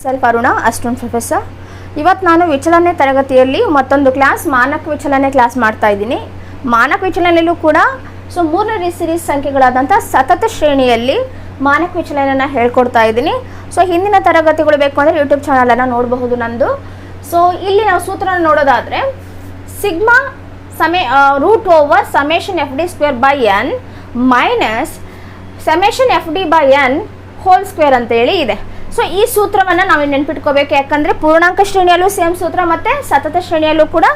Self Aruna assistant professor. ಇವತ್ತು ನಾನು ವಿಚಲನೆ ತರಗತಿಯಲ್ಲಿ ಮತ್ತೊಂದು ಕ್ಲಾಸ್ ಮಾನಕ ವಿಚಲನೆ ಕ್ಲಾಸ್ ಮಾಡ್ತಾ ಇದ್ದೀನಿ. ಮಾನಕ ವಿಚಲನೆಯಲ್ಲೂ ಕೂಡ ಮೂರನೇ ಸಿರೀಸ್ ಸಂಖ್ಯೆಗಳಾದಂಥ ಸತತ ಶ್ರೇಣಿಯಲ್ಲಿ ಮಾನಕ ವಿಚಲನೆಯನ್ನು ಹೇಳ್ಕೊಡ್ತಾ ಇದ್ದೀನಿ. ಹಿಂದಿನ ತರಗತಿಗಳು ಬೇಕು ಅಂದರೆ ಯೂಟ್ಯೂಬ್ ಚಾನಲನ್ನು ನೋಡಬಹುದು ನಂದು. ಇಲ್ಲಿ ನಾವು ಸೂತ್ರನ ನೋಡೋದಾದರೆ sigma root over summation F D square by N minus summation F D by N whole square ಅಂತೇಳಿ ಇದೆ. ಈ ಸೂತ್ರವನ್ನು ನಾವು ನೆನ್ಪಿಟ್ಕೋಬೇಕು. ಯಾಕಂದರೆ ಪೂರ್ಣಾಂಕ ಶ್ರೇಣಿಯಲ್ಲೂ ಸೇಮ್ ಸೂತ್ರ ಮತ್ತು ಸತತ ಶ್ರೇಣಿಯಲ್ಲೂ ಕೂಡ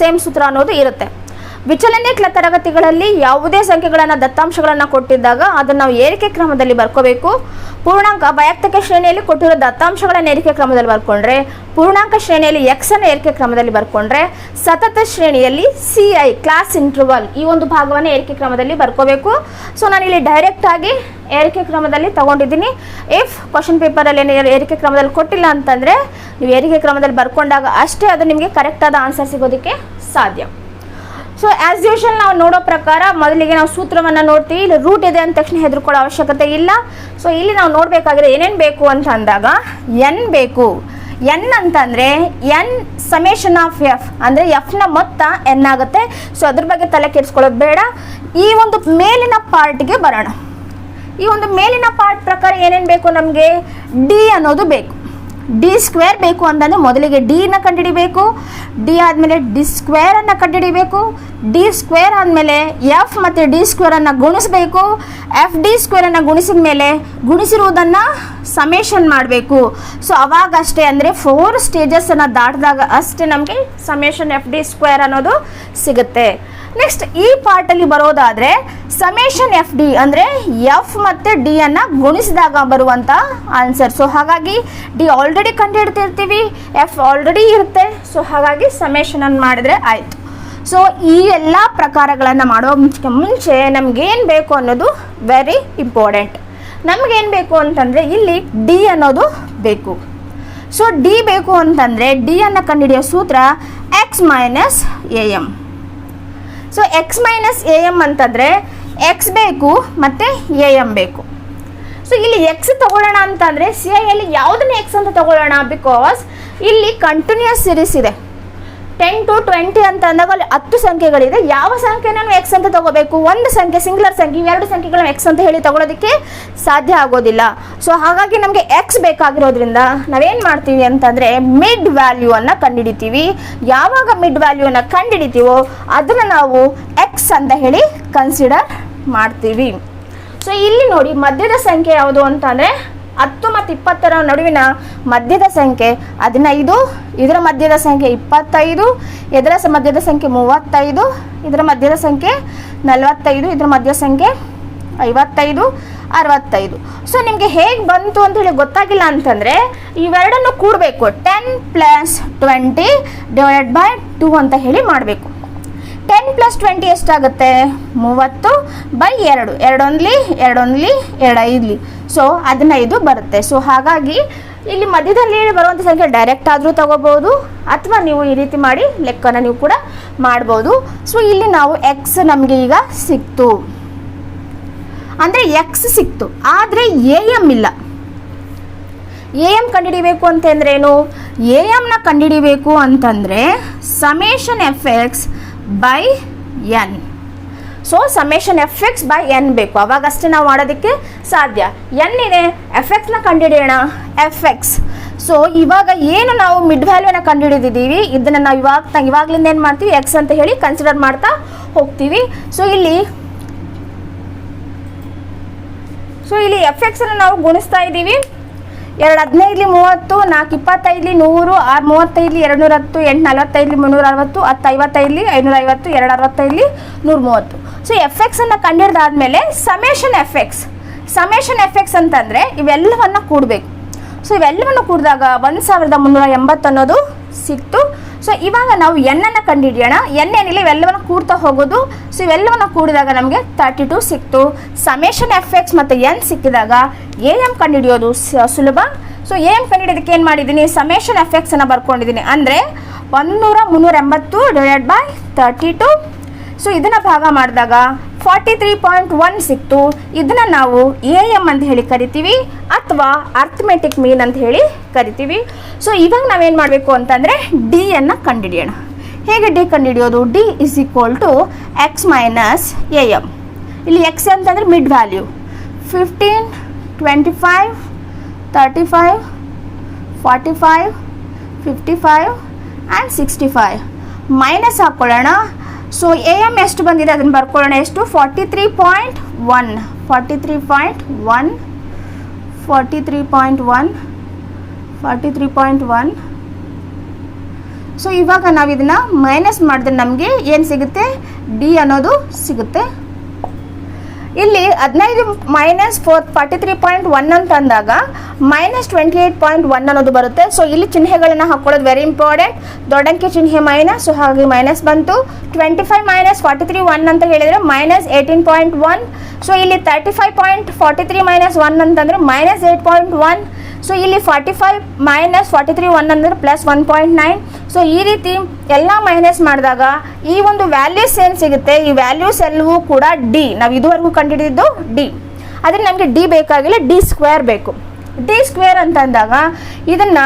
ಸೇಮ್ ಸೂತ್ರ ಅನ್ನೋದು ಇರುತ್ತೆ. ವಿಚಲನೆ ತರಗತಿಗಳಲ್ಲಿ ಯಾವುದೇ ಸಂಖ್ಯೆಗಳನ್ನು ದತ್ತಾಂಶಗಳನ್ನು ಕೊಟ್ಟಿದ್ದಾಗ ಅದನ್ನು ನಾವು ಏರಿಕೆ ಕ್ರಮದಲ್ಲಿ ಬರ್ಕೋಬೇಕು. ಪೂರ್ಣಾಂಕ ವೈಯಕ್ತಿಕ ಶ್ರೇಣಿಯಲ್ಲಿ ಕೊಟ್ಟಿರೋ ದತ್ತಾಂಶಗಳನ್ನು ಏರಿಕೆ ಕ್ರಮದಲ್ಲಿ ಬರ್ಕೊಂಡ್ರೆ, ಪೂರ್ಣಾಂಕ ಶ್ರೇಣಿಯಲ್ಲಿ ಎಕ್ಸ್ ಅನ್ನು ಏರಿಕೆ ಕ್ರಮದಲ್ಲಿ ಬರ್ಕೊಂಡ್ರೆ, ಸತತ ಶ್ರೇಣಿಯಲ್ಲಿ CI ಕ್ಲಾಸ್ ಇಂಟರ್ವಲ್ ಈ ಒಂದು ಭಾಗವನ್ನು ಏರಿಕೆ ಕ್ರಮದಲ್ಲಿ ಬರ್ಕೋಬೇಕು. ನಾನಿಲ್ಲಿ ಡೈರೆಕ್ಟಾಗಿ ಏರಿಕೆ ಕ್ರಮದಲ್ಲಿ ತಗೊಂಡಿದ್ದೀನಿ. ಇಫ್ ಕ್ವಶನ್ ಪೇಪರಲ್ಲಿ ಏರಿಕೆ ಕ್ರಮದಲ್ಲಿ ಕೊಟ್ಟಿಲ್ಲ ಅಂತಂದರೆ ನೀವು ಏರಿಕೆ ಕ್ರಮದಲ್ಲಿ ಬರ್ಕೊಂಡಾಗ ಅಷ್ಟೇ ಅದು ನಿಮಗೆ ಕರೆಕ್ಟಾದ ಆನ್ಸರ್ ಸಿಗೋದಕ್ಕೆ ಸಾಧ್ಯ. ಆ್ಯಸ್ ಯೂಶುವಲ್ ನಾವು ನೋಡೋ ಪ್ರಕಾರ ಮೊದಲಿಗೆ ನಾವು ಸೂತ್ರವನ್ನು ನೋಡ್ತೀವಿ. ಇಲ್ಲಿ ರೂಟ್ ಇದೆ ಅಂದ ತಕ್ಷಣ ಹೆದರ್ಕೊಳ್ಳೋ ಅವಶ್ಯಕತೆ ಇಲ್ಲ. ಇಲ್ಲಿ ನಾವು ನೋಡಬೇಕಾದ್ರೆ ಏನೇನು ಬೇಕು ಅಂತ ಅಂದಾಗ ಎನ್ ಬೇಕು. ಎನ್ ಅಂತಂದರೆ ಎನ್ ಸಮೇಷನ್ ಆಫ್ ಎಫ್ ಅಂದರೆ ಎಫ್ನ ಮೊತ್ತ ಎನ್ ಆಗುತ್ತೆ. ಅದ್ರ ಬಗ್ಗೆ ತಲೆ ಕೆಡಿಸ್ಕೊಳ್ಳೋದು ಬೇಡ. ಈ ಒಂದು ಮೇಲಿನ ಪಾರ್ಟ್ಗೆ ಬರೋಣ. ಈ ಒಂದು ಮೇಲಿನ ಪಾರ್ಟ್ ಪ್ರಕಾರ ಏನೇನು ಬೇಕು, ನಮಗೆ ಡಿ ಅನ್ನೋದು ಬೇಕು. ಡಿ ಸ್ಕ್ವೇರ್ ಬೇಕು ಅಂತಂದರೆ ಮೊದಲಿಗೆ ಡಿನ ಕಂಡುಹಿಡಿಬೇಕು. ಡಿ ಆದಮೇಲೆ ಡಿ ಸ್ಕ್ವೇರನ್ನು ಕಂಡುಹಿಡಿಬೇಕು. ಡಿ ಸ್ಕ್ವೇರ್ ಆದಮೇಲೆ ಎಫ್ ಮತ್ತು ಡಿ ಸ್ಕ್ವೇರನ್ನು ಗುಣಿಸಬೇಕು. ಎಫ್ ಡಿ ಸ್ಕ್ವೇರನ್ನು ಗುಣಿಸಿದ ಮೇಲೆ ಗುಣಿಸಿರುವುದನ್ನು ಸಮೇಷನ್ ಮಾಡಬೇಕು. ಅವಾಗಷ್ಟೇ ಅಂದರೆ 4 ಸ್ಟೇಜಸನ್ನು ದಾಟಿದಾಗ ಅಷ್ಟೇ ನಮಗೆ ಸಮೇಷನ್ ಎಫ್ ಡಿ ಸ್ಕ್ವೇರ್ ಅನ್ನೋದು ಸಿಗುತ್ತೆ. ನೆಕ್ಸ್ಟ್ ಈ ಪಾರ್ಟಲ್ಲಿ ಬರೋದಾದರೆ ಸಮೇಷನ್ ಎಫ್ ಡಿ ಅಂದರೆ ಎಫ್ ಮತ್ತು ಡಿ ಅನ್ನು ಗುಣಿಸಿದಾಗ ಬರುವಂಥ ಆನ್ಸರ್. ಹಾಗಾಗಿ ಡಿ ಆಲ್ರೆಡಿ ಕಂಡುಹಿಡ್ತಿರ್ತೀವಿ, ಎಫ್ ಆಲ್ರೆಡಿ ಇರುತ್ತೆ. ಹಾಗಾಗಿ ಸಮೇಷನನ್ನು ಮಾಡಿದರೆ ಆಯಿತು. ಈ ಎಲ್ಲ ಪ್ರಕಾರಗಳನ್ನು ಮಾಡೋ ಮುಂಚೆ ನಮಗೇನು ಬೇಕು ಅನ್ನೋದು ವೆರಿ ಇಂಪಾರ್ಟೆಂಟ್. ನಮಗೇನು ಬೇಕು ಅಂತಂದರೆ ಇಲ್ಲಿ ಡಿ ಅನ್ನೋದು ಬೇಕು. ಡಿ ಬೇಕು ಅಂತಂದರೆ ಡಿ ಅನ್ನು ಕಂಡುಹಿಡಿಯೋ ಸೂತ್ರ X minus A M. X minus A M ಅಂತಂದರೆ ಎಕ್ಸ್ ಬೇಕು ಮತ್ತು ಎ ಎಮ್ ಬೇಕು. ಇಲ್ಲಿ ಎಕ್ಸ್ ತಗೊಳ್ಳೋಣ ಅಂತಂದರೆ CIಯಲ್ಲಿ ಯಾವುದನ್ನ ಎಕ್ಸ್ ಅಂತ ತಗೊಳ್ಳೋಣ, ಬಿಕಾಸ್ ಇಲ್ಲಿ ಕಂಟಿನ್ಯೂಸ್ ಸಿರೀಸ್ ಇದೆ. 10 to 20 ಅಂತ ಅಂದಾಗ ಅಲ್ಲಿ 10 ಸಂಖ್ಯೆಗಳಿದೆ. ಯಾವ ಸಂಖ್ಯೆನೂ ಎಕ್ಸ್ ಅಂತ ತಗೋಬೇಕು, ಒಂದು ಸಂಖ್ಯೆ ಸಿಂಗ್ಯುಲರ್ ಸಂಖ್ಯೆ ಎರಡು ಸಂಖ್ಯೆಗಳನ್ನ ಎಕ್ಸ್ ಅಂತ ಹೇಳಿ ತಗೊಳ್ಳೋದಕ್ಕೆ ಸಾಧ್ಯ ಆಗೋದಿಲ್ಲ. ಹಾಗಾಗಿ ನಮಗೆ ಎಕ್ಸ್ ಬೇಕಾಗಿರೋದ್ರಿಂದ ನಾವೇನು ಮಾಡ್ತೀವಿ ಅಂತಂದರೆ ಮಿಡ್ ವ್ಯಾಲ್ಯೂವನ್ನು ಕಂಡುಹಿಡಿತೀವಿ. ಯಾವಾಗ ಮಿಡ್ ವ್ಯಾಲ್ಯೂವನ್ನು ಕಂಡುಹಿಡಿತೀವೋ ಅದನ್ನು ನಾವು ಎಕ್ಸ್ ಅಂತ ಹೇಳಿ ಕನ್ಸಿಡರ್ ಮಾಡ್ತೀವಿ. ಇಲ್ಲಿ ನೋಡಿ ಮಧ್ಯದ ಸಂಖ್ಯೆ ಯಾವುದು ಅಂತಂದರೆ 10 ಮತ್ತು 20ರ ನಡುವಿನ ಮಧ್ಯದ ಸಂಖ್ಯೆ 15, ಇದರ ಮಧ್ಯದ ಸಂಖ್ಯೆ 25, ಇದರ ಮಧ್ಯದ ಸಂಖ್ಯೆ 35, ಇದರ ಮಧ್ಯದ ಸಂಖ್ಯೆ 45, ಇದರ ಮಧ್ಯ ಸಂಖ್ಯೆ 55, 65. ನಿಮಗೆ ಹೇಗೆ ಬಂತು ಅಂತ ಹೇಳಿ ಗೊತ್ತಾಗಿಲ್ಲ ಅಂತಂದರೆ ಇವೆರಡನ್ನು ಕೂಡಬೇಕು. 10 + 20 / 2 ಅಂತ ಹೇಳಿ ಮಾಡಬೇಕು. 10 + 20 ಎಷ್ಟಾಗುತ್ತೆ, 30/2. 2 5 15 ಬರುತ್ತೆ. ಹಾಗಾಗಿ ಇಲ್ಲಿ ಮಧ್ಯದಲ್ಲಿ ಬರುವಂಥ ಸಂಖ್ಯೆ ಡೈರೆಕ್ಟ್ ಆದರೂ ತಗೋಬೋದು, ಅಥವಾ ನೀವು ಈ ರೀತಿ ಮಾಡಿ ಲೆಕ್ಕನ ನೀವು ಕೂಡ ಮಾಡ್ಬೋದು. ಇಲ್ಲಿ ನಾವು ಎಕ್ಸ್ ನಮಗೆ ಈಗ ಸಿಕ್ತು ಅಂದರೆ ಎಕ್ಸ್ ಸಿಕ್ತು, ಆದರೆ ಎ ಎಮ್ ಇಲ್ಲ. ಎ ಎಮ್ ಕಂಡುಹಿಡಿಬೇಕು ಅಂತಂದ್ರೇನು, ಎ ಎಮ್ನ ಕಂಡುಹಿಡಿಬೇಕು ಅಂತಂದರೆ summation F X by N. Summation F X by N ಬೇಕು, ಅವಾಗಷ್ಟೇ ನಾವು ಮಾಡೋದಕ್ಕೆ ಸಾಧ್ಯ. ಎನ್ ಇದೆ, ಎಫ್ ಎಕ್ಸ್ನ ಕಂಡುಹಿಡಿಯೋಣ. ಎಫ್ ಎಕ್ಸ್ ಇವಾಗ ಏನು ನಾವು ಮಿಡ್ ವ್ಯಾಲ್ಯೂನ ಕಂಡುಹಿಡಿದಿದ್ದೀವಿ, ಇದನ್ನು ನಾವು ಇವಾಗಲಿಂದ ಏನು ಮಾಡ್ತೀವಿ, ಎಕ್ಸ್ ಅಂತ ಹೇಳಿ ಕನ್ಸಿಡರ್ ಮಾಡ್ತಾ ಹೋಗ್ತೀವಿ. ಇಲ್ಲಿ ಎಫ್ ಎಕ್ಸನ್ನು ನಾವು ಗುಣಿಸ್ತಾ ಇದ್ದೀವಿ. 2 15 30, 4 25 100, 6 35 210, 8 45 360, 10 55 550, 2 65 130. ಎಫ್ ಎಕ್ಸನ್ನು ಕಂಡುಹಿಡಿದಾದ್ಮೇಲೆ ಸಮೇಷನ್ ಎಫ್ ಎಕ್ಸ್ ಅಂತಂದರೆ ಇವೆಲ್ಲವನ್ನು ಕೂಡಬೇಕು. ಇವೆಲ್ಲವನ್ನು ಕೂಡಿದಾಗ 1380 ಅನ್ನೋದು ಸಿಕ್ತು. ಇವಾಗ ನಾವು ಎನ್ನನ್ನು ಕಂಡುಹಿಡಿಯೋಣ. ಏನಿಲ್ಲ, ಇವೆಲ್ಲವನ್ನು ಕೂಡ್ತಾ ಹೋಗೋದು. ಇವೆಲ್ಲವನ್ನು ಕೂಡಿದಾಗ ನಮಗೆ 32 ಸಿಕ್ತು. ಸಮೇಷನ್ ಎಫ್ ಎಕ್ಸ್ ಮತ್ತು ಎನ್ ಸಿಕ್ಕಿದಾಗ ಎ ಎಮ್ ಕಂಡುಹಿಡಿಯೋದು ಸುಲಭ. ಎ ಎಮ್ ಕಂಡುಹಿಡಿಯೋದಕ್ಕೆ ಏನು ಮಾಡಿದ್ದೀನಿ, ಸಮೇಷನ್ ಎಫ್ ಎಕ್ಸನ್ನು ಬರ್ಕೊಂಡಿದ್ದೀನಿ. ಅಂದರೆ 100 380 / 32. ಇದನ್ನು ಭಾಗ ಮಾಡಿದಾಗ 43.1 ಸಿಕ್ತು. ಇದನ್ನ ನಾವು AM ಅಂತ ಹೇಳಿ ಕರಿತೀವಿ ಅಥವಾ ಅರ್ಥಮೆಟಿಕ್ ಮೀನ್ ಅಂತ ಹೇಳಿ ಕರಿತೀವಿ. ಸೊ ಇವಾಗ ನಾವೇನು ಮಾಡಬೇಕು ಅಂತಂದರೆ ಡಿ ಅನ್ನು ಕಂಡುಹಿಡಿಯೋಣ. ಹೇಗೆ ಡಿ ಕಂಡುಹಿಡಿಯೋದು? D is equal to x minus AM. ಇಲ್ಲಿ ಎಕ್ಸ್ ಅಂತಂದರೆ ಮಿಡ್ ವ್ಯಾಲ್ಯೂ 15, 25, 35, 45, 55 ಆ್ಯಂಡ್ 65 ಮೈನಸ್ ಹಾಕ್ಕೊಳ್ಳೋಣ. ಸೊ AM ಎಷ್ಟು ಬಂದಿದೆ ಅದನ್ನು ಬರ್ಕೊಳ್ಳೋಣ. ಎಷ್ಟು? 43.1 43.1 43.1 43.1. ಸೊ ಇವಾಗ ನಾವು ಇದನ್ನು ಮೈನಸ್ ಮಾಡಿದ್ರೆ ನಮಗೆ ಏನು ಸಿಗುತ್ತೆ? ಡಿ ಅನ್ನೋದು ಸಿಗುತ್ತೆ. ಇಲ್ಲಿ 15 ಮೈನಸ್ 43.1 ಅಂತ ಅಂದಾಗ ಮೈನಸ್ 28.1 ಅನ್ನೋದು ಬರುತ್ತೆ. ಸೊ ಇಲ್ಲಿ ಚಿಹ್ನೆಗಳನ್ನು ಹಾಕೊಳ್ಳೋದು ವೆರಿ ಇಂಪಾರ್ಟೆಂಟ್. ದೊಡ್ಡಂಕಿ ಚಿಹ್ನೆ ಮೈನಸ್, ಸೊ ಹಾಗೆ ಮೈನಸ್ ಬಂತು. 25 ಮೈನಸ್ 43.1 ಅಂತ ಹೇಳಿದರೆ ಮೈನಸ್ 18.1. ಸೊ ಇಲ್ಲಿ 35.43 ಮೈನಸ್ 1 ಅಂತಂದರೆ ಮೈನಸ್ 8.1. ಸೊ ಇಲ್ಲಿ 45 ಮೈನಸ್ 43.1 ಅಂದರೆ ಪ್ಲಸ್ 1.9. ಸೊ ಈ ರೀತಿ ಎಲ್ಲ ಮೈನಸ್ ಮಾಡಿದಾಗ ಈ ಒಂದು ವ್ಯಾಲ್ಯೂಸ್ ಏನು ಸಿಗುತ್ತೆ, ಈ ವ್ಯಾಲ್ಯೂಸ್ ಎಲ್ಲವೂ ಕೂಡ ಡಿ. ನಾವು ಇದುವರೆಗೂ ಕಂಡುಹಿಡಿದಿದ್ದು ಡಿ. ಆದರೆ ನಮಗೆ ಡಿ ಬೇಕಾಗಿಲ್ಲ, ಡಿ ಸ್ಕ್ವೇರ್ ಬೇಕು. ಡಿ ಸ್ಕ್ವೇರ್ ಅಂತ ಅಂದಾಗ ಇದನ್ನು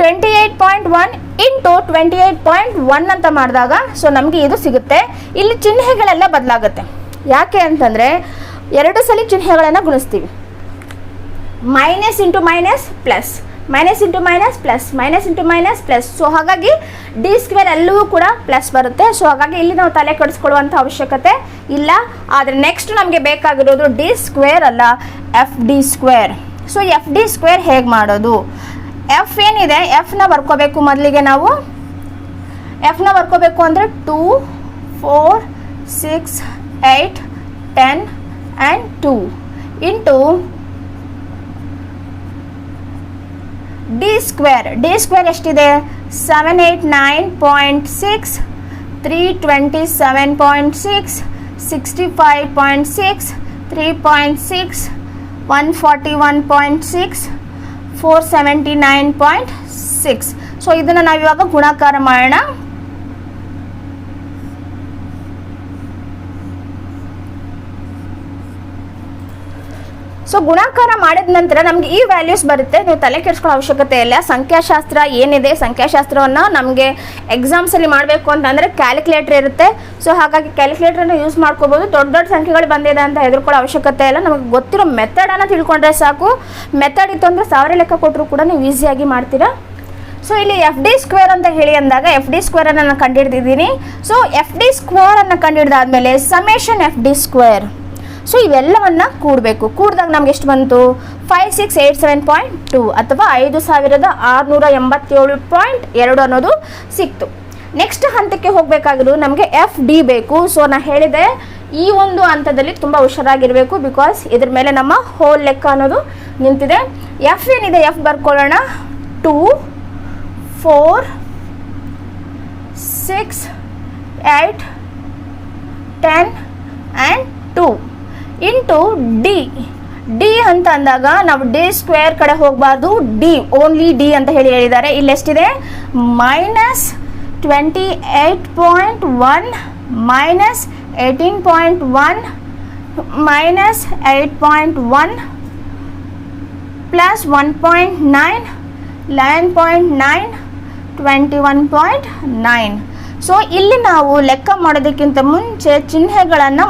28.1 ಇಂಟು 28.1 ಅಂತ ಮಾಡಿದಾಗ ಸೊ ನಮಗೆ ಇದು ಸಿಗುತ್ತೆ. ಇಲ್ಲಿ ಚಿಹ್ನೆಗಳೆಲ್ಲ ಬದಲಾಗುತ್ತೆ. ಯಾಕೆ ಅಂತಂದರೆ ಎರಡು ಸಲ ಚಿಹ್ನೆಗಳನ್ನು ಗುಣಿಸ್ತೀವಿ. Minus into minus plus, minus into minus plus, minus into minus plus. So ಹಾಗಾಗಿ ಡಿ ಸ್ಕ್ವೇರ್ ಎಲ್ಲವೂ ಕೂಡ ಪ್ಲಸ್ ಬರುತ್ತೆ. ಸೊ ಹಾಗಾಗಿ ಇಲ್ಲಿ ನಾವು ತಲೆ ಕೆಡಿಸ್ಕೊಳ್ಳುವಂಥ ಅವಶ್ಯಕತೆ ಇಲ್ಲ. ಆದರೆ ನೆಕ್ಸ್ಟ್ ನಮಗೆ ಬೇಕಾಗಿರೋದು ಡಿ ಸ್ಕ್ವೇರ್ ಅಲ್ಲ, F D square. So F D square ಹೇಗೆ ಮಾಡೋದು? ಎಫ್ ಏನಿದೆ ಎಫ್ನ ಬರ್ಕೋಬೇಕು. ಮೊದಲಿಗೆ ನಾವು ಎಫ್ನ ಬರ್ಕೋಬೇಕು ಅಂದರೆ 2, 4, 6, 8, 10 and 2 into D square. D square ಎಷ್ಟಿದೆ? 789.6, 327.6, 65.6, 3.6, 141.6, 479.6. ಸೊ ಇದನ್ನು ನಾವಿವಾಗ ಗುಣಾಕಾರ ಮಾಡೋಣ. ಸೊ ಗುಣಾಕಾರ ಮಾಡಿದ ನಂತರ ನಮಗೆ ಈ ವ್ಯಾಲ್ಯೂಸ್ ಬರುತ್ತೆ. ನೀವು ತಲೆ ಕೆಡಿಸ್ಕೊಳ್ಳೋ ಅವಶ್ಯಕತೆ ಇಲ್ಲ. ಸಂಖ್ಯಾಶಾಸ್ತ್ರ ಏನಿದೆ, ಸಂಖ್ಯಾಶಾಸ್ತ್ರವನ್ನು ನಮಗೆ ಎಕ್ಸಾಮ್ಸಲ್ಲಿ ಮಾಡಬೇಕು ಅಂತಂದರೆ ಕ್ಯಾಲ್ಕುಲೇಟರ್ ಇರುತ್ತೆ. ಸೊ ಹಾಗಾಗಿ ಕ್ಯಾಲ್ಕುಲೇಟರನ್ನು ಯೂಸ್ ಮಾಡ್ಕೋಬೋದು. ದೊಡ್ಡ ದೊಡ್ಡ ಸಂಖ್ಯೆಗಳು ಬಂದಿದೆ ಅಂತ ಹೆದರ್ಕೊಳ್ಳೋ ಅವಶ್ಯಕತೆ ಇಲ್ಲ. ನಮಗೆ ಗೊತ್ತಿರೋ ಮೆಥಡನ್ನು ತಿಳ್ಕೊಂಡ್ರೆ ಸಾಕು. ಮೆಥಡ್ ಇತ್ತು ಅಂದರೆ 1000 ಲೆಕ್ಕ ಕೊಟ್ಟರು ಕೂಡ ನೀವು ಈಸಿಯಾಗಿ ಮಾಡ್ತೀರಾ. ಸೊ ಇಲ್ಲಿ ಎಫ್ ಡಿ ಸ್ಕ್ವೇರ್ ಅಂತ ಹೇಳಿ ಅಂದಾಗ ಎಫ್ ಡಿ ಸ್ಕ್ವೇರನ್ನು ನಾನು ಕಂಡುಹಿಡಿದಿದ್ದೀನಿ. ಸೊ ಎಫ್ ಡಿ ಸ್ಕ್ವೇರನ್ನು ಕಂಡುಹಿಡಿದಾದ್ಮೇಲೆ summation F D square. So ಇವೆಲ್ಲವನ್ನು ಕೂಡಬೇಕು. ಕೂಡಿದಾಗ ನಮ್ಗೆ ಎಷ್ಟು ಬಂತು? 5687.2 ಅಥವಾ 5687.2 ಅನ್ನೋದು ಸಿಕ್ತು. ನೆಕ್ಸ್ಟ್ ಹಂತಕ್ಕೆ ಹೋಗಬೇಕಾಗಿರೋದು ನಮಗೆ ಎಫ್ ಡಿ ಬೇಕು. ಸೊ ನಾನು ಹೇಳಿದೆ ಈ ಒಂದು ಹಂತದಲ್ಲಿ ತುಂಬ ಹುಷಾರಾಗಿರಬೇಕು. ಬಿಕಾಸ್ ಇದ್ರ ಮೇಲೆ ನಮ್ಮ ಹೋಲ್ ಲೆಕ್ಕ ಅನ್ನೋದು ನಿಂತಿದೆ. ಎಫ್ ಏನಿದೆ ಎಫ್ ಬರ್ಕೊಳ್ಳೋಣ. 2, 4, 6, 8, 10 ಆ್ಯಂಡ್ 2 ಇಂಟು ಡಿ. ಡಿ ಅಂತ ಅಂದಾಗ ನಾವು ಡಿ ಸ್ಕ್ವೇರ್ ಕಡೆ ಹೋಗಬಾರ್ದು, ಡಿ ಓನ್ಲಿ ಡಿ ಅಂತ ಹೇಳಿದ್ದಾರೆ. ಇಲ್ಲಿ ಎಷ್ಟಿದೆ? Minus 28.1 minus 18.1 minus 8.1 plus 1.9 11.9 21.9. So ಇಲ್ಲಿ ನಾವು ಲೆಕ್ಕ ಮಾಡೋದಕ್ಕಿಂತ ಮುಂಚೆ ಚಿಹ್ನೆಗಳನ್ನು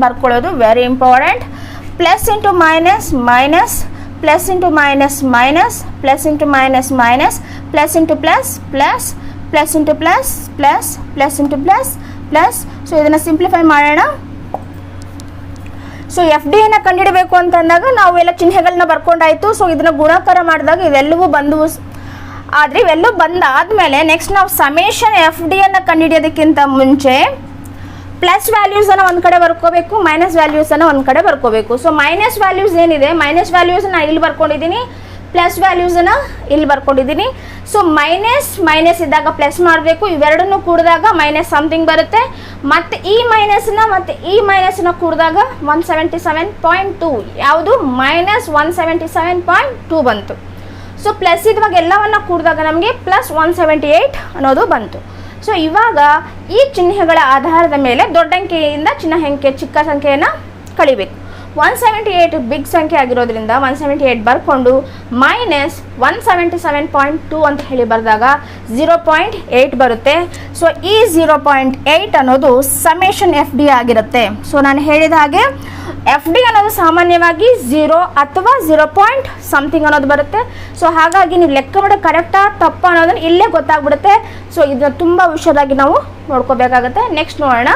ಬರ್ಕೊಳ್ಳೋದು very important. Plus into minus minus, plus into minus minus, plus into minus minus, plus into plus plus, plus into plus plus, plus into plus plus. So ಇದನ್ನು simplify ಮಾಡೋಣ. So F ಡಿಯನ್ನು ಕಂಡುಹಿಡಬೇಕು ಅಂತಂದಾಗ ನಾವು ಎಲ್ಲ ಚಿಹ್ನೆಗಳನ್ನ ಬರ್ಕೊಂಡಾಯಿತು. ಸೊ ಇದನ್ನು ಗುಣಾಕಾರ ಮಾಡಿದಾಗ ಇವೆಲ್ಲವೂ ಬಂದವು. ಆದರೆ ಇವೆಲ್ಲೂ ಬಂದಾದಮೇಲೆ ನೆಕ್ಸ್ಟ್ ನಾವು ಸಮೇಷನ್ ಎಫ್ ಡಿಯನ್ನು ಕಂಡುಹಿಡಿಯೋದಕ್ಕಿಂತ ಮುಂಚೆ ಪ್ಲಸ್ ವ್ಯಾಲ್ಯೂಸನ್ನು ಒಂದು ಕಡೆ ಬರ್ಕೋಬೇಕು, ಮೈನಸ್ ವ್ಯಾಲ್ಯೂಸನ್ನು ಒಂದು ಕಡೆ ಬರ್ಕೋಬೇಕು. ಸೊ ಮೈನಸ್ ವ್ಯಾಲ್ಯೂಸ್ ಏನಿದೆ, ಮೈನಸ್ ವ್ಯಾಲ್ಯೂಸನ್ನು ಇಲ್ಲಿ ಬರ್ಕೊಂಡಿದ್ದೀನಿ, ಪ್ಲಸ್ ವ್ಯಾಲ್ಯೂಸನ್ನು ಇಲ್ಲಿ ಬರ್ಕೊಂಡಿದ್ದೀನಿ. ಸೊ ಮೈನಸ್ ಮೈನಸ್ ಇದ್ದಾಗ ಪ್ಲಸ್ ಮಾಡಬೇಕು. ಇವೆರಡನ್ನು ಕೂಡಿದಾಗ ಮೈನಸ್ ಸಮಥಿಂಗ್ ಬರುತ್ತೆ. ಮತ್ತು ಈ ಮೈನಸ್ನ ಮತ್ತು ಈ ಮೈನಸ್ನ ಕೂಡಿದಾಗ 177.2 ಯಾವುದು? ಮೈನಸ್ 177.2 ಬಂತು. ಸೊ ಪ್ಲಸ್ ಇದ್ವಾಗ ಎಲ್ಲವನ್ನು ಕೂಡಿದಾಗ ನಮಗೆ ಪ್ಲಸ್ 178 ಅನ್ನೋದು ಬಂತು. ಸೊ ಇವಾಗ ಈ ಚಿಹ್ನೆಗಳ ಆಧಾರದ ಮೇಲೆ ದೊಡ್ಡ ಅಂಕೆಯಿಂದ ಚಿಕ್ಕ ಸಂಖ್ಯೆಯನ್ನು ಕಳಿಬೇಕು. 178 ಬಿಗ್ ಸಂಖ್ಯೆ ಆಗಿರೋದ್ರಿಂದ 178 ಬರ್ಕೊಂಡು ಮೈನಸ್ 177.2 ಅಂತ ಹೇಳಿ ಬರೆದಾಗ 0.8 ಬರುತ್ತೆ. ಸೊ ಈ 0.8 ಅನ್ನೋದು ಸಮೇಷನ್ ಎಫ್ ಡಿ ಆಗಿರುತ್ತೆ. ಸೊ ನಾನು ಹೇಳಿದ ಹಾಗೆ ಎಫ್ ಡಿ ಅನ್ನೋದು ಸಾಮಾನ್ಯವಾಗಿ 0 ಅಥವಾ 0. ಸಮಥಿಂಗ್ ಅನ್ನೋದು ಬರುತ್ತೆ. ಸೊ ಹಾಗಾಗಿ ನೀವು ಲೆಕ್ಕ ಮಾಡೋ ಕರೆಕ್ಟಾ ತಪ್ಪ ಅನ್ನೋದನ್ನು ಇಲ್ಲೇ ಗೊತ್ತಾಗ್ಬಿಡುತ್ತೆ. ಸೊ ಇದನ್ನ ತುಂಬ ವಿಷಯದಾಗಿ ನಾವು ನೋಡ್ಕೋಬೇಕಾಗತ್ತೆ. ನೆಕ್ಸ್ಟ್ ನೋಡೋಣ.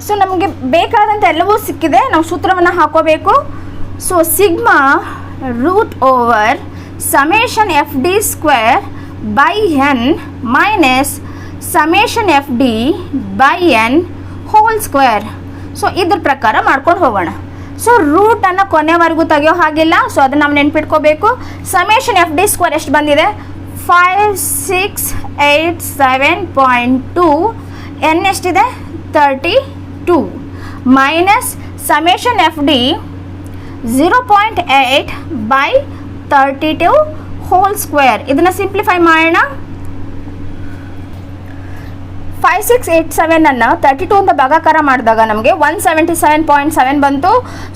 ಸೊ ನಮಗೆ ಬೇಕಾದಂಥ ಎಲ್ಲವೂ ಸಿಕ್ಕಿದೆ. ನಾವು ಸೂತ್ರವನ್ನು ಹಾಕೋಬೇಕು. So sigma root over summation F D square by N minus summation F D by N whole square. So ಇದ್ರ ಪ್ರಕಾರ ಮಾಡ್ಕೊಂಡು ಹೋಗೋಣ. ಸೊ ರೂಟನ್ನು ಕೊನೆವರೆಗೂ ತೆಗೆಯೋ ಹಾಗಿಲ್ಲ. ಸೊ ಅದನ್ನು ನಾವು ನೆನ್ಪಿಟ್ಕೋಬೇಕು. ಸಮೇಷನ್ ಎಫ್ ಡಿ ಸ್ಕ್ವೇರ್ ಎಷ್ಟು ಬಂದಿದೆ? 5687.2. ಎನ್ ಎಷ್ಟಿದೆ? 32 minus summation F D 0.8 by 32 whole square. ಇದನ್ನು ಸಿಂಪ್ಲಿಫೈ ಮಾಡೋಣ. 5687 32 ಅಂತ ಭಾಗಾಕಾರ ಮಾಡಿದಾಗ ನಮಗೆ 177.7 ಬಂತು.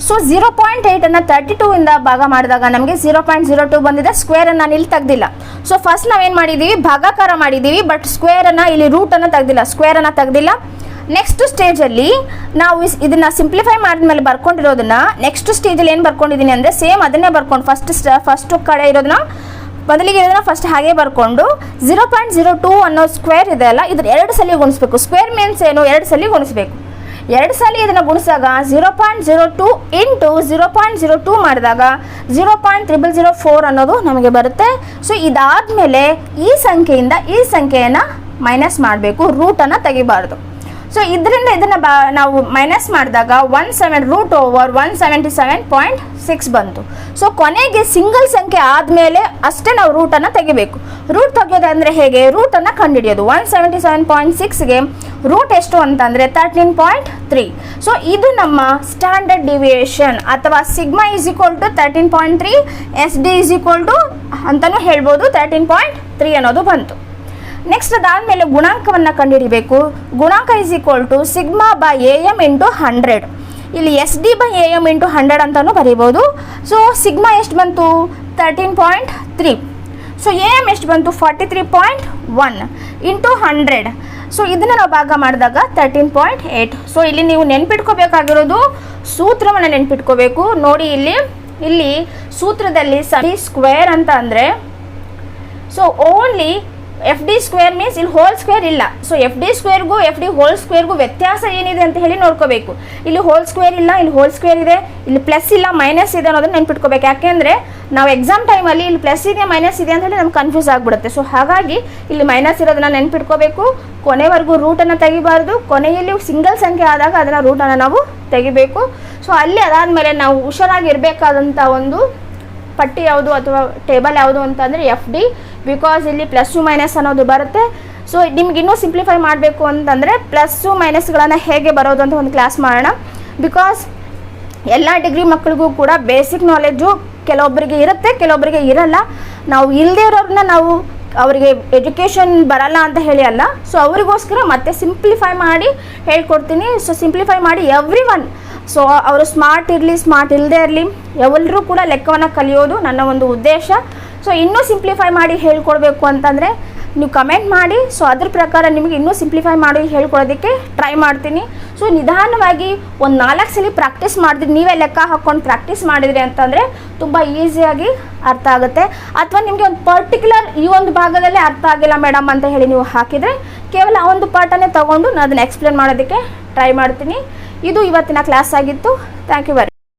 ಸೊ 0.8 32 ಇಂದ ಭಾಗ ಮಾಡಿದಾಗ ನಮಗೆ 0.02 ಬಂದಿದೆ. ಸ್ಕ್ವೇರನ್ನು ನಾನು ಇಲ್ಲಿ ತೆಗ್ದಿಲ್ಲ. ಸೊ ಫಸ್ಟ್ ನಾವೇನು ಮಾಡಿದ್ದೀವಿ? ಭಾಗಾಕಾರ ಮಾಡಿದ್ದೀವಿ. ಬಟ್ ಸ್ಕ್ವೇರನ್ನು ಇಲ್ಲಿ ರೂಟನ್ನು ತೆಗ್ದಿಲ್ಲ, ಸ್ಕ್ವೇರನ್ನು ತೆಗ್ದಿಲ್ಲ. ನೆಕ್ಸ್ಟ್ ಸ್ಟೇಜಲ್ಲಿ ನಾವು ಇದನ್ನು ಸಿಂಪ್ಲಿಫೈ ಮಾಡಿದ್ಮೇಲೆ ಬರ್ಕೊಂಡಿರೋದನ್ನ ನೆಕ್ಸ್ಟ್ ಸ್ಟೇಜಲ್ಲಿ ಏನು ಬರ್ಕೊಂಡಿದ್ದೀನಿ ಅಂದರೆ ಸೇಮ್ ಅದನ್ನೇ ಬರ್ಕೊಂಡು ಫಸ್ಟು ಕಡೆ ಇರೋದನ್ನ ಮೊದಲಿಗೆ ಇರೋದನ್ನ ಫಸ್ಟ್ ಹಾಗೆ ಬರ್ಕೊಂಡು 0.02 ಅನ್ನೋ ಸ್ಕ್ವೇರ್ ಇದೆ ಅಲ್ಲ, ಇದ್ರ 2 ಸಲ ಗುಣಿಸ್ಬೇಕು. ಸ್ಕ್ವೇರ್ ಮೀನ್ಸ್ ಏನು? 2 ಸಲ ಗುಣಿಸ್ಬೇಕು. 2 ಸಲ ಇದನ್ನು ಗುಣಿಸಿದಾಗ 0.02 ಇಂಟು 0.02 ಮಾಡಿದಾಗ 0.0004 ಅನ್ನೋದು ನಮಗೆ ಬರುತ್ತೆ. ಸೊ ಇದಾದಮೇಲೆ ಈ ಸಂಖ್ಯೆಯಿಂದ ಈ ಸಂಖ್ಯೆಯನ್ನು ಮೈನಸ್ ಮಾಡಬೇಕು, ರೂಟನ್ನು ತೆಗಿಬಾರ್ದು. ಸೊ ಇದರಿಂದ ಇದನ್ನು ನಾವು ಮೈನಸ್ ಮಾಡಿದಾಗ 17 ರೂಟ್ ಓವರ್ 177.6 ಬಂತು. ಸೊ ಕೊನೆಗೆ ಸಿಂಗಲ್ ಸಂಖ್ಯೆ ಆದಮೇಲೆ ಅಷ್ಟೇ ನಾವು ರೂಟನ್ನು ತೆಗಿಬೇಕು. ರೂಟ್ ತೆಗೆಯೋದಂದರೆ ಹೇಗೆ? ರೂಟನ್ನು ಕಂಡುಹಿಡಿಯೋದು. 177.6ಗೆ ರೂಟ್ ಎಷ್ಟು ಅಂತಂದರೆ 13.3. ಸೊ ಇದು ನಮ್ಮ ಸ್ಟ್ಯಾಂಡರ್ಡ್ ಡಿವಿಯೇಷನ್ ಅಥವಾ sigma is equal to 13.3, S D is equal to ಅಂತಲೂ ಹೇಳ್ಬೋದು 13.3 ಅನ್ನೋದು ಬಂತು. ನೆಕ್ಸ್ಟ್ ಅದಾದಮೇಲೆ ಗುಣಾಂಕವನ್ನು ಕಂಡುಹಿಡಿಬೇಕು. ಗುಣಾಂಕ is equal to sigma by A M into 100. ಇಲ್ಲಿ S D by A M into 100 ಅಂತಲೂ ಬರೀಬೋದು. ಸೊ ಸಿಗ್ಮಾ ಎಷ್ಟು ಬಂತು? 13.3. ಸೊ ಎ ಎಮ್ ಎಷ್ಟು ಬಂತು? 43.1 ಇಂಟು 100. ಸೊ ಇದನ್ನು ನಾವು ಭಾಗ ಮಾಡಿದಾಗ 13.8. ಸೊ ಇಲ್ಲಿ ನೀವು ನೆನ್ಪಿಟ್ಕೋಬೇಕಾಗಿರೋದು ಸೂತ್ರವನ್ನು ನೆನ್ಪಿಟ್ಕೋಬೇಕು. ನೋಡಿ ಇಲ್ಲಿ ಸೂತ್ರದಲ್ಲಿ ಡಿ ಸ್ಕ್ವೇರ್ ಅಂತ ಅಂದರೆ so only F D square means ಇಲ್ಲಿ ಹೋಲ್ ಸ್ಕ್ವೇರ್ ಇಲ್ಲ. ಸೊ ಎಫ್ ಡಿ ಸ್ಕ್ವೇರ್ಗೂ ಎಫ್ ಡಿ ಹೋಲ್ ಸ್ಕ್ವೇರ್ಗೂ ವ್ಯತ್ಯಾಸ ಏನಿದೆ ಅಂತ ಹೇಳಿ ನೋಡ್ಕೋಬೇಕು. ಇಲ್ಲಿ ಹೋಲ್ ಸ್ಕ್ವೇರ್ ಇಲ್ಲ, ಇಲ್ಲಿ ಹೋಲ್ ಸ್ಕ್ವೇರ್ ಇದೆ, ಇಲ್ಲಿ ಪ್ಲಸ್ ಇಲ್ಲ ಮೈನಸ್ ಇದೆ ಅನ್ನೋದನ್ನ ನೆನ್ಪಿಟ್ಕೋಬೇಕು. ಯಾಕೆಂದರೆ ನಾವು ಎಕ್ಸಾಮ್ ಟೈಮಲ್ಲಿ ಇಲ್ಲಿ ಪ್ಲಸ್ ಇದೆ ಮೈನಸ್ ಇದೆ ಅಂತ ಹೇಳಿ ನಮ್ಗೆ ಕನ್ಫ್ಯೂಸ್ ಆಗಿಬಿಡುತ್ತೆ. ಸೊ ಹಾಗಾಗಿ ಇಲ್ಲಿ ಮೈನಸ್ ಇರೋದನ್ನ ನೆನ್ಪಿಟ್ಕೋಬೇಕು. ಕೊನೆವರೆಗೂ ರೂಟನ್ನು ತೆಗಿಬಾರ್ದು. ಕೊನೆಯಲ್ಲಿ ಸಿಂಗಲ್ ಸಂಖ್ಯೆ ಆದಾಗ ಅದನ್ನು ರೂಟನ್ನು ನಾವು ತೆಗಿಬೇಕು. ಸೊ ಅಲ್ಲಿ ಅದಾದಮೇಲೆ ನಾವು ಹುಷಾರಾಗಿರಬೇಕಾದಂಥ ಒಂದು ಪಟ್ಟಿ ಯಾವುದು ಅಥವಾ ಟೇಬಲ್ ಯಾವುದು ಅಂತಂದರೆ ಎಫ್ ಡಿ. ಬಿಕಾಸ್ ಇಲ್ಲಿ ಪ್ಲಸ್ಸು ಮೈನಸ್ ಅನ್ನೋದು ಬರುತ್ತೆ. ಸೊ ನಿಮ್ಗೆ ಇನ್ನೂ ಸಿಂಪ್ಲಿಫೈ ಮಾಡಬೇಕು ಅಂತಂದರೆ ಪ್ಲಸ್ಸು ಮೈನಸ್ಗಳನ್ನು ಹೇಗೆ ಬರೋದು ಅಂತ ಒಂದು ಕ್ಲಾಸ್ ಮಾಡೋಣ. ಬಿಕಾಸ್ ಎಲ್ಲ ಡಿಗ್ರಿ ಮಕ್ಕಳಿಗೂ ಕೂಡ ಬೇಸಿಕ್ ನಾಲೆಡ್ಜು ಕೆಲವೊಬ್ಬರಿಗೆ ಇರುತ್ತೆ, ಕೆಲವೊಬ್ಬರಿಗೆ ಇರಲ್ಲ. ನಾವು ಇಲ್ಲದೇ ಇರೋರನ್ನ ನಾವು ಅವರಿಗೆ ಎಜುಕೇಷನ್ ಬರಲ್ಲ ಅಂತ ಹೇಳಿ ಅಲ್ಲ. ಸೊ ಅವರಿಗೋಸ್ಕರ ಮತ್ತೆ ಸಿಂಪ್ಲಿಫೈ ಮಾಡಿ ಹೇಳ್ಕೊಡ್ತೀನಿ. ಸೊ ಸಿಂಪ್ಲಿಫೈ ಮಾಡಿ ಎವ್ರಿ ಒನ್, ಸೊ ಅವರು ಸ್ಮಾರ್ಟ್ ಇರಲಿ ಸ್ಮಾರ್ಟ್ ಇಲ್ಲದೇ ಇರಲಿ ಎಲ್ಲರೂ ಕೂಡ ಲೆಕ್ಕವನ್ನು ಕಲಿಯೋದು ನನ್ನ ಒಂದು ಉದ್ದೇಶ. ಸೊ ಇನ್ನೂ ಸಿಂಪ್ಲಿಫೈ ಮಾಡಿ ಹೇಳ್ಕೊಡ್ಬೇಕು ಅಂತಂದರೆ ನೀವು ಕಮೆಂಟ್ ಮಾಡಿ. ಸೊ ಅದ್ರ ಪ್ರಕಾರ ನಿಮಗೆ ಇನ್ನೂ ಸಿಂಪ್ಲಿಫೈ ಮಾಡಿ ಹೇಳ್ಕೊಡೋದಕ್ಕೆ ಟ್ರೈ ಮಾಡ್ತೀನಿ. ಸೊ ನಿಧಾನವಾಗಿ ಒಂದು 4 ಸಲ ಪ್ರಾಕ್ಟೀಸ್ ಮಾಡಿದ್ರಿ, ನೀವೇ ಲೆಕ್ಕ ಹಾಕ್ಕೊಂಡು ಪ್ರಾಕ್ಟೀಸ್ ಮಾಡಿದ್ರಿ ಅಂತಂದರೆ ತುಂಬ ಈಸಿಯಾಗಿ ಅರ್ಥ ಆಗುತ್ತೆ. ಅಥವಾ ನಿಮಗೆ ಒಂದು ಪರ್ಟಿಕ್ಯುಲರ್ ಈ ಒಂದು ಭಾಗದಲ್ಲೇ ಅರ್ಥ ಆಗಿಲ್ಲ ಮೇಡಮ್ ಅಂತ ಹೇಳಿ ನೀವು ಹಾಕಿದರೆ ಕೇವಲ ಆ ಒಂದು ಪಾಠನೇ ತೊಗೊಂಡು ನಾನು ಅದನ್ನು ಎಕ್ಸ್ಪ್ಲೇನ್ ಮಾಡೋದಕ್ಕೆ ಟ್ರೈ ಮಾಡ್ತೀನಿ. ಇದು ಇವತ್ತಿನ ಕ್ಲಾಸ್ ಆಗಿತ್ತು. Thank you very